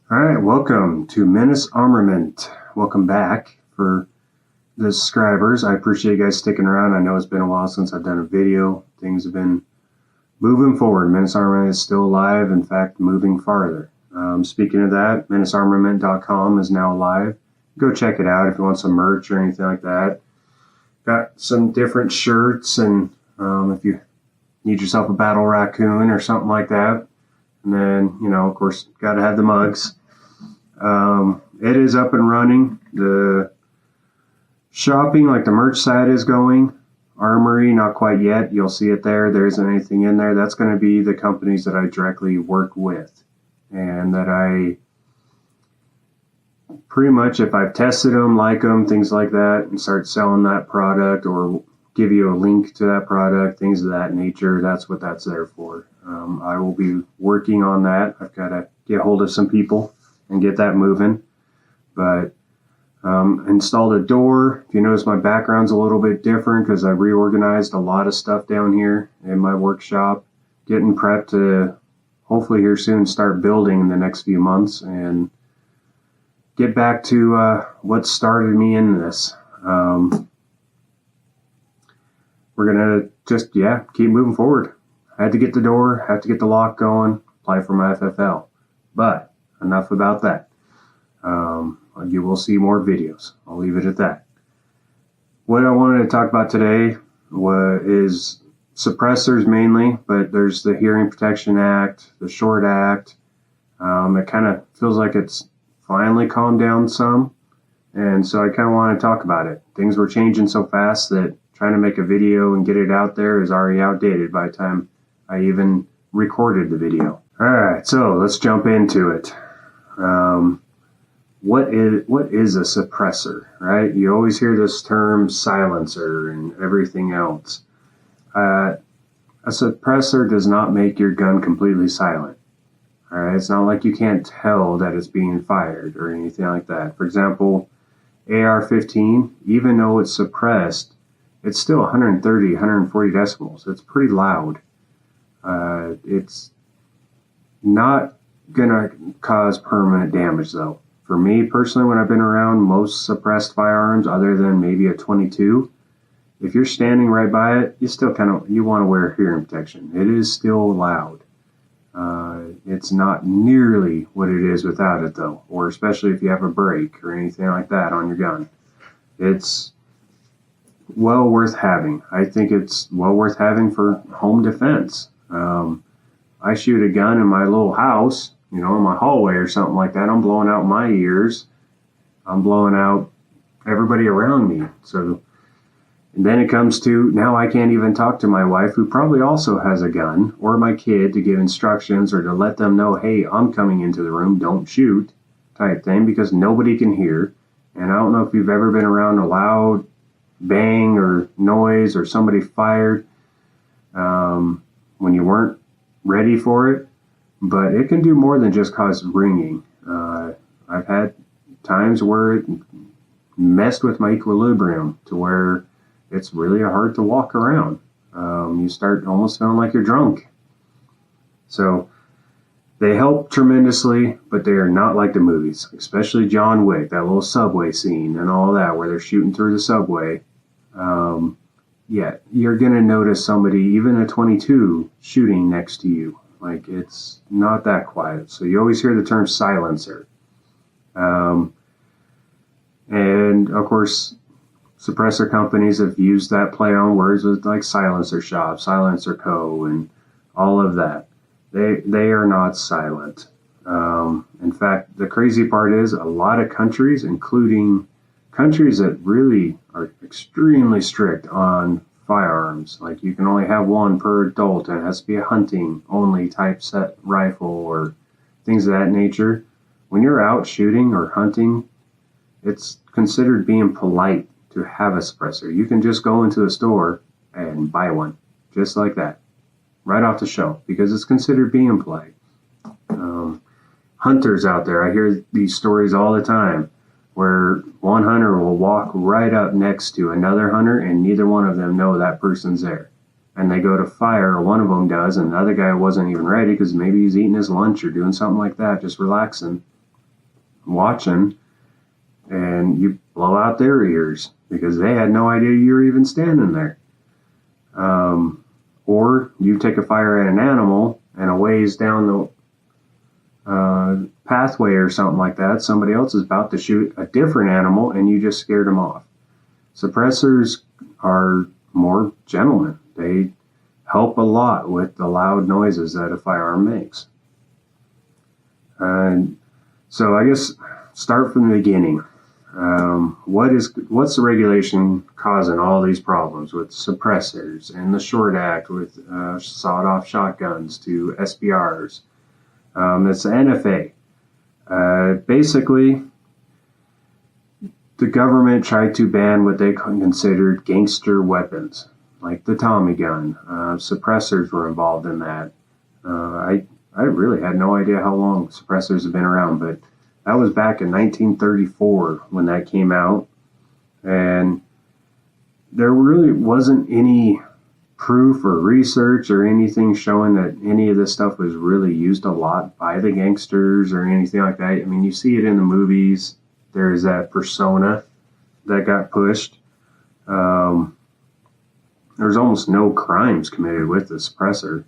All right, welcome to Menace Armament. Welcome back for the subscribers. I appreciate you guys sticking around. I know it's been a while since I've done a video. Things have been moving forward. Menace Armament is still alive, in fact, moving farther. Speaking of that, menacearmament.com is now live. Go check it out if you want some merch or anything like that. Got some different shirts, and if you need yourself a battle raccoon or something like that. And then, of course, got to have the mugs. It is up and running. The shopping, like the merch side, is going. Armory, not quite yet. You'll see it there. There isn't anything in there. That's going to be the companies that I directly work with. And that I pretty much, if I've tested them, like them, things like that, and start selling that product or give you a link to that product, things of that nature, that's what that's there for. I will be working on that. I've got to get hold of some people and get that moving. But installed a door. If you notice, my background's a little bit different because I reorganized a lot of stuff down here in my workshop. Getting prepped to hopefully here soon start building in the next few months and get back to what started me in this. We're going to just, keep moving forward. I had to get the door, have to get the lock going, apply for my FFL. But enough about that. You will see more videos. I'll leave it at that. What I wanted to talk about today is suppressors mainly, but there's the Hearing Protection Act, the Short Act. It kind of feels like it's finally calmed down some. And so I kind of want to talk about it. Things were changing so fast that trying to make a video and get it out there is already outdated by the time I even recorded the video. All right, so let's jump into it. What is a suppressor, right? You always hear this term silencer and everything else. A suppressor does not make your gun completely silent. All right, it's not like you can't tell that it's being fired or anything like that. For example, AR-15, even though it's suppressed, it's still 130, 140 decibels. It's pretty loud. It's not going to cause permanent damage, though. For me, personally, when I've been around most suppressed firearms, other than maybe a 22, if you're standing right by it, you want to wear hearing protection. It is still loud. It's not nearly what it is without it, though, or especially if you have a break or anything like that on your gun. It's well worth having. I think it's well worth having for home defense. I shoot a gun in my little house, in my hallway or something like that. I'm blowing out my ears. I'm blowing out everybody around me. So and then it comes to now I can't even talk to my wife, who probably also has a gun, or my kid to give instructions or to let them know, hey, I'm coming into the room, don't shoot, type thing, because nobody can hear. And I don't know if you've ever been around a loud bang or noise or somebody fired when you weren't ready for it, but it can do more than just cause ringing. I've had times where it messed with my equilibrium to where it's really hard to walk around. You start almost feeling like you're drunk. So they help tremendously, but they are not like the movies, especially John Wick, that little subway scene and all that where they're shooting through the subway. You're going to notice somebody, even a 22, shooting next to you. Like, it's not that quiet. So you always hear the term silencer. And, of course, suppressor companies have used that play on words with like Silencer Shop, Silencer Co., and all of that. They are not silent. In fact, the crazy part is a lot of countries, including countries that really are extremely strict on firearms, like you can only have one per adult and it has to be a hunting only type set rifle or things of that nature. When you're out shooting or hunting, it's considered being polite to have a suppressor. You can just go into a store and buy one, just like that, right off the shelf, because it's considered being polite. Hunters out there, I hear these stories all the time where one hunter will walk right up next to another hunter and neither one of them know that person's there. And they go to fire, or one of them does, and the other guy wasn't even ready because maybe he's eating his lunch or doing something like that, just relaxing. watching, and you blow out their ears because they had no idea you were even standing there. Or you take a fire at an animal, and a ways down the pathway or something like that, somebody else is about to shoot a different animal, and you just scared them off. Suppressors are more gentlemen. They help a lot with the loud noises that a firearm makes. And so I guess start from the beginning. What's the regulation causing all these problems with suppressors and the short act with sawed-off shotguns to SBRs? It's the NFA. Basically, the government tried to ban what they considered gangster weapons, like the Tommy gun. Suppressors were involved in that. I really had no idea how long suppressors have been around, but that was back in 1934 when that came out. And there really wasn't any proof or research or anything showing that any of this stuff was really used a lot by the gangsters or anything like that. I mean, you see it in the movies. There's that persona that got pushed. There's almost no crimes committed with the suppressor.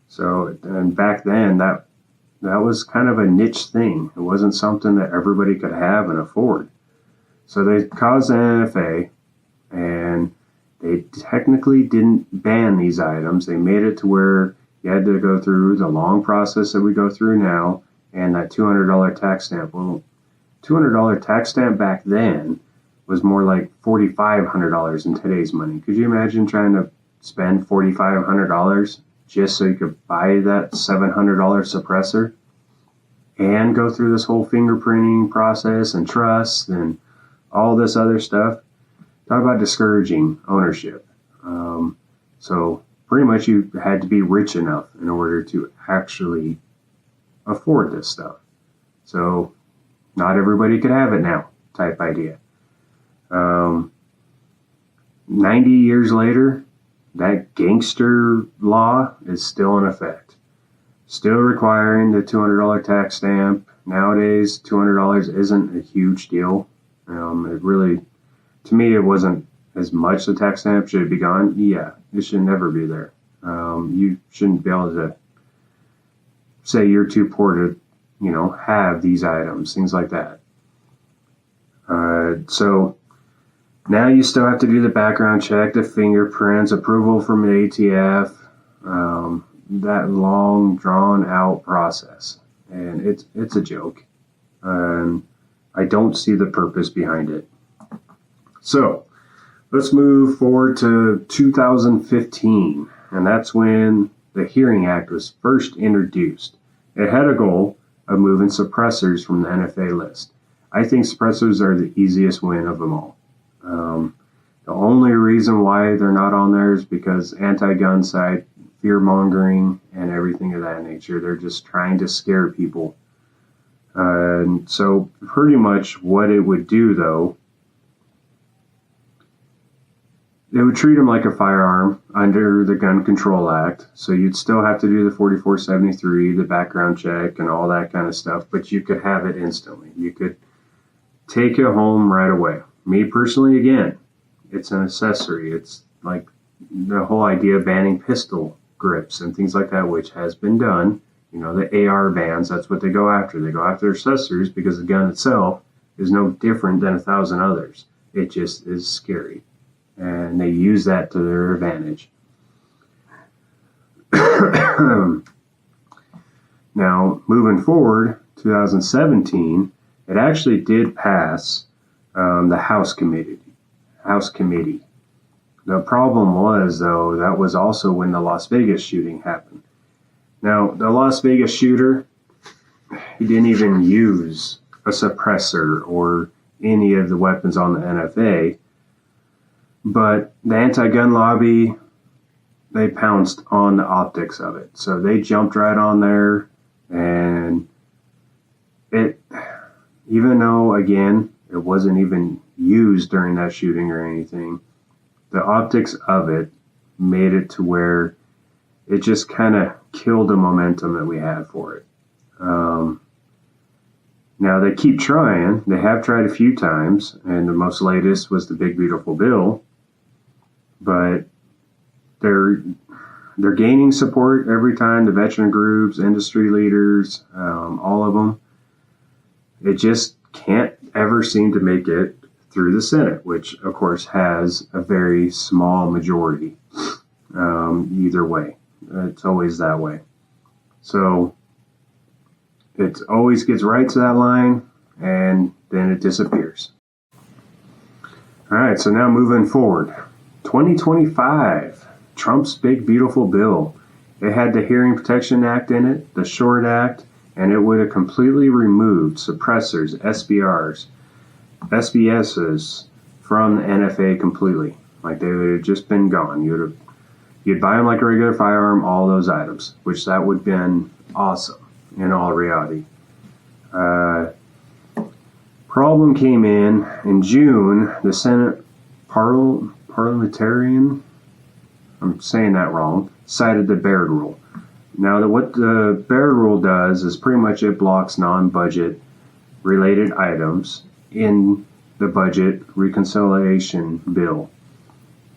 So, and back then, that was kind of a niche thing. It wasn't something that everybody could have and afford. So they caused the NFA, and they technically didn't ban these items. They made it to where you had to go through the long process that we go through now, and that $200 tax stamp. Well, $200 tax stamp back then was more like $4,500 in today's money. Could you imagine trying to spend $4,500 just so you could buy that $700 suppressor and go through this whole fingerprinting process and trust and all this other stuff? Talk about discouraging ownership. So pretty much you had to be rich enough in order to actually afford this stuff. So not everybody could have it now, type idea. 90 years later, that gangster law is still in effect. Still requiring the $200 tax stamp. Nowadays, $200 isn't a huge deal. It really, to me, it wasn't as much the tax stamp. Should it be gone? Yeah, it should never be there. You shouldn't be able to say you're too poor to, have these items, things like that. So now you still have to do the background check, the fingerprints, approval from the ATF, that long, drawn-out process. And it's a joke. I don't see the purpose behind it. So let's move forward to 2015, and that's when the Hearing Act was first introduced. It had a goal of moving suppressors from the NFA list. I think suppressors are the easiest win of them all. The only reason why they're not on there is because anti-gun side, fear-mongering, and everything of that nature. They're just trying to scare people. So pretty much what it would do, though, they would treat them like a firearm under the Gun Control Act. So you'd still have to do the 4473, the background check, and all that kind of stuff, but you could have it instantly. You could take it home right away. Me personally, again, it's an accessory. It's like the whole idea of banning pistol grips and things like that, which has been done. The AR bans, that's what they go after. They go after accessories because the gun itself is no different than 1,000 others. It just is scary. And they use that to their advantage. Now, moving forward, 2017, it actually did pass the House Committee. The problem was, though, that was also when the Las Vegas shooting happened. Now, the Las Vegas shooter, he didn't even use a suppressor or any of the weapons on the NFA, but the anti-gun lobby, they pounced on the optics of it. So they jumped right on there, and it, even though, again, it wasn't even used during that shooting or anything, the optics of it made it to where it just kind of killed the momentum that we had for it. Now they keep trying. They have tried a few times, and the most latest was the Big Beautiful Bill. But they're gaining support every time. The veteran groups, industry leaders, all of them. It just can't ever seem to make it through the Senate, which of course has a very small majority. Either way, it's always that way. So it always gets right to that line, and then it disappears. All right, so now moving forward. 2025, Trump's Big Beautiful Bill. It had the Hearing Protection Act in it, the Short Act, and it would have completely removed suppressors, SBRs, SBSs from the NFA completely. Like they would have just been gone. You'd buy them like a regular firearm, all those items, which that would have been awesome in all reality. Problem came in June. The Senate parliamentarian, I'm saying that wrong, cited the Byrd Rule. Now, what the Byrd Rule does is pretty much it blocks non-budget related items in the budget reconciliation bill.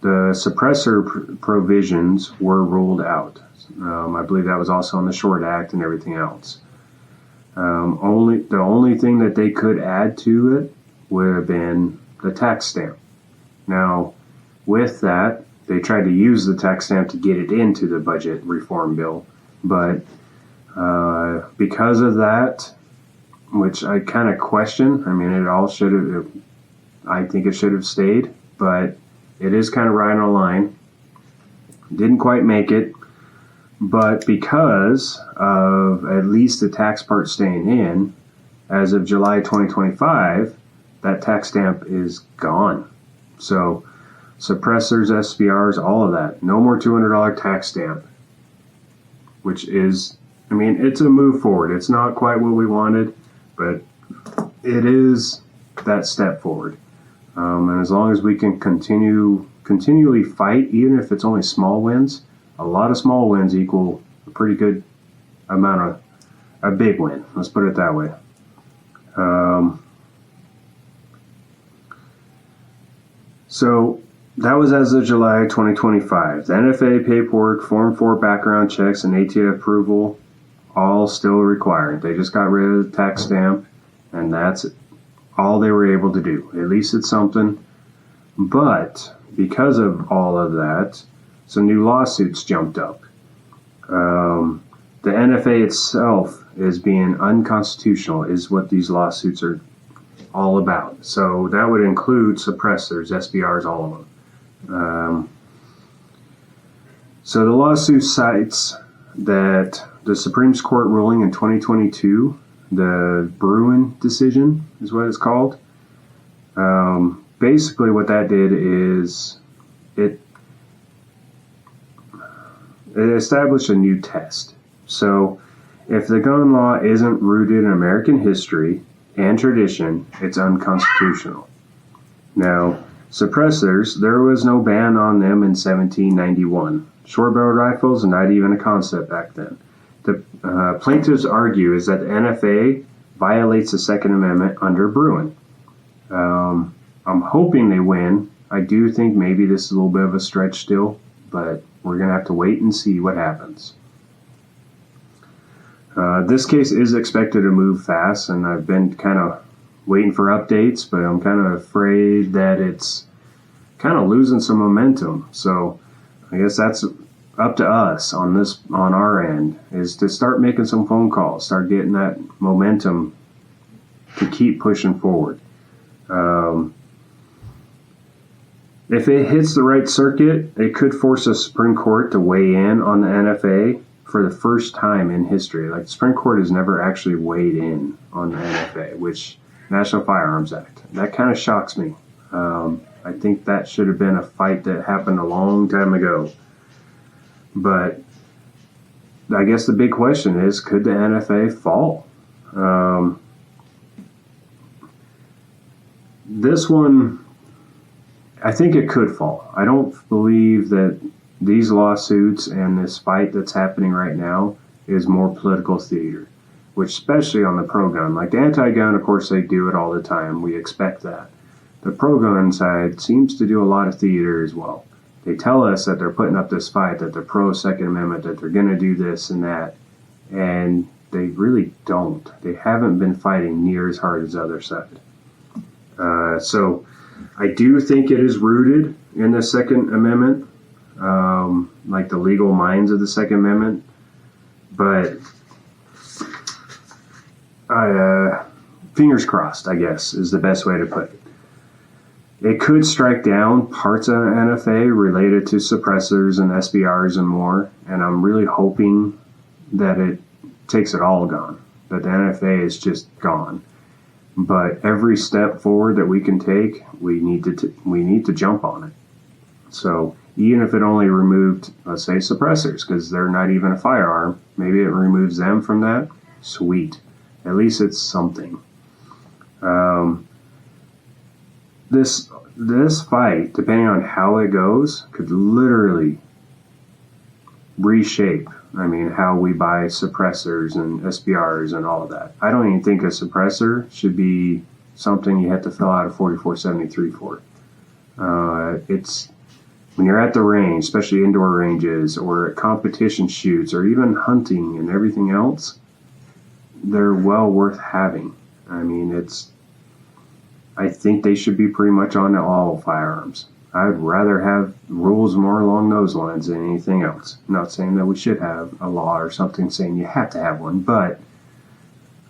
The suppressor provisions were ruled out. I believe that was also on the Short Act and everything else. The only thing that they could add to it would have been the tax stamp. Now, with that, they tried to use the tax stamp to get it into the budget reform bill, but because of that, which I kind of question, I mean, I think it should have stayed, but it is kind of right on a line. Didn't quite make it. But because of at least the tax part staying in, as of July 2025, that tax stamp is gone. So suppressors, SBRs, all of that. No more $200 tax stamp, which is, I mean, it's a move forward. It's not quite what we wanted, but it is that step forward. And as long as we can continually fight, even if it's only small wins, a lot of small wins equal a pretty good amount of a big win. Let's put it that way. So that was as of July 2025. The NFA paperwork, Form 4 background checks, and ATF approval, all still required. They just got rid of the tax stamp, and that's all they were able to do. At least it's something. But because of all of that, some new lawsuits jumped up. The NFA itself is being unconstitutional, is what these lawsuits are all about. So that would include suppressors, SBRs, all of them. So the lawsuit cites that the Supreme Court ruling in 2022, the Bruin decision is what it's called. Basically what that did is it established a new test. So if the gun law isn't rooted in American history and tradition, it's unconstitutional. Now, suppressors, there was no ban on them in 1791. Short-barreled rifles, not even a concept back then. The plaintiffs argue is that the NFA violates the Second Amendment under Bruin. I'm hoping they win. I do think maybe this is a little bit of a stretch still, but we're going to have to wait and see what happens. This case is expected to move fast, and I've been kind of waiting for updates, but I'm kind of afraid that it's kind of losing some momentum. So I guess that's up to us on our end, is to start making some phone calls, start getting that momentum to keep pushing forward. If it hits the right circuit, it could force the Supreme Court to weigh in on the NFA for the first time in history. Like, the Supreme Court has never actually weighed in on the NFA, which National Firearms Act. That kind of shocks me. I think that should have been a fight that happened a long time ago. But I guess the big question is, could the NFA fall? This one, I think it could fall. I don't believe that these lawsuits and this fight that's happening right now is more political theater. which especially on the pro-gun, like the anti-gun, of course, they do it all the time. We expect that. The pro-gun side seems to do a lot of theater as well. They tell us that they're putting up this fight, that they're pro-Second Amendment, that they're going to do this and that, and they really don't. They haven't been fighting near as hard as the other side. So I do think it is rooted in the Second Amendment, like the legal minds of the Second Amendment, but fingers crossed, I guess, is the best way to put it. It could strike down parts of NFA related to suppressors and SBRs and more, and I'm really hoping that it takes it all gone, that the NFA is just gone. But every step forward that we can take, we need to jump on it. So even if it only removed, let's say, suppressors, because they're not even a firearm, maybe it removes them from that. Sweet. At least it's something. This fight, depending on how it goes, could literally reshape, how we buy suppressors and SBRs and all of that. I don't even think a suppressor should be something you have to fill out a 4473 for. It's when you're at the range, especially indoor ranges or at competition shoots or even hunting and everything else, they're well worth having. I think they should be pretty much on all firearms. I'd rather have rules more along those lines than anything else. I'm not saying that we should have a law or something saying you have to have one, but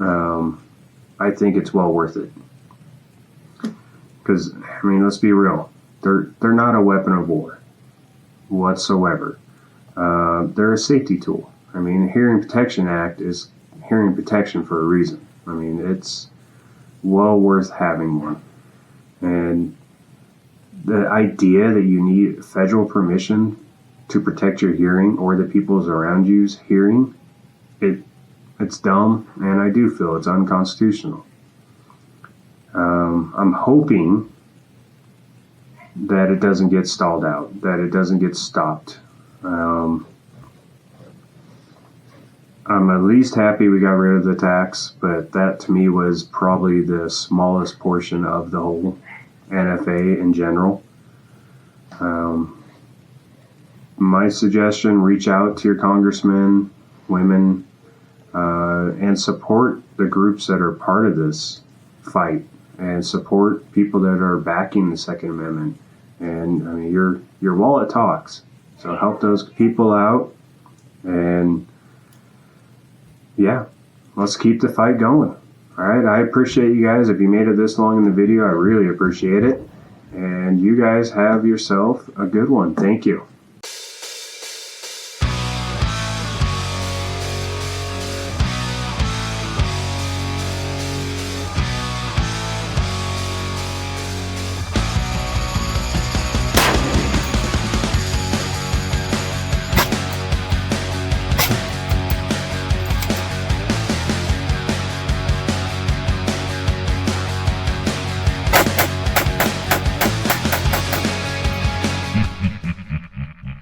I think it's well worth it. Because, let's be real. They're not a weapon of war whatsoever. They're a safety tool. The Hearing Protection Act is hearing protection for a reason. It's well worth having one. And the idea that you need federal permission to protect your hearing or the people's around you's hearing, it's dumb, and I do feel it's unconstitutional. I'm hoping that it doesn't get stalled out, that it doesn't get stopped. I'm at least happy we got rid of the tax, but that to me was probably the smallest portion of the whole NFA in general. My suggestion, reach out to your congressmen, women, and support the groups that are part of this fight, and support people that are backing the Second Amendment. And your wallet talks, so help those people out, and yeah, let's keep the fight going. All right, I appreciate you guys. If you made it this long in the video, I really appreciate it. And you guys have yourself a good one. Thank you.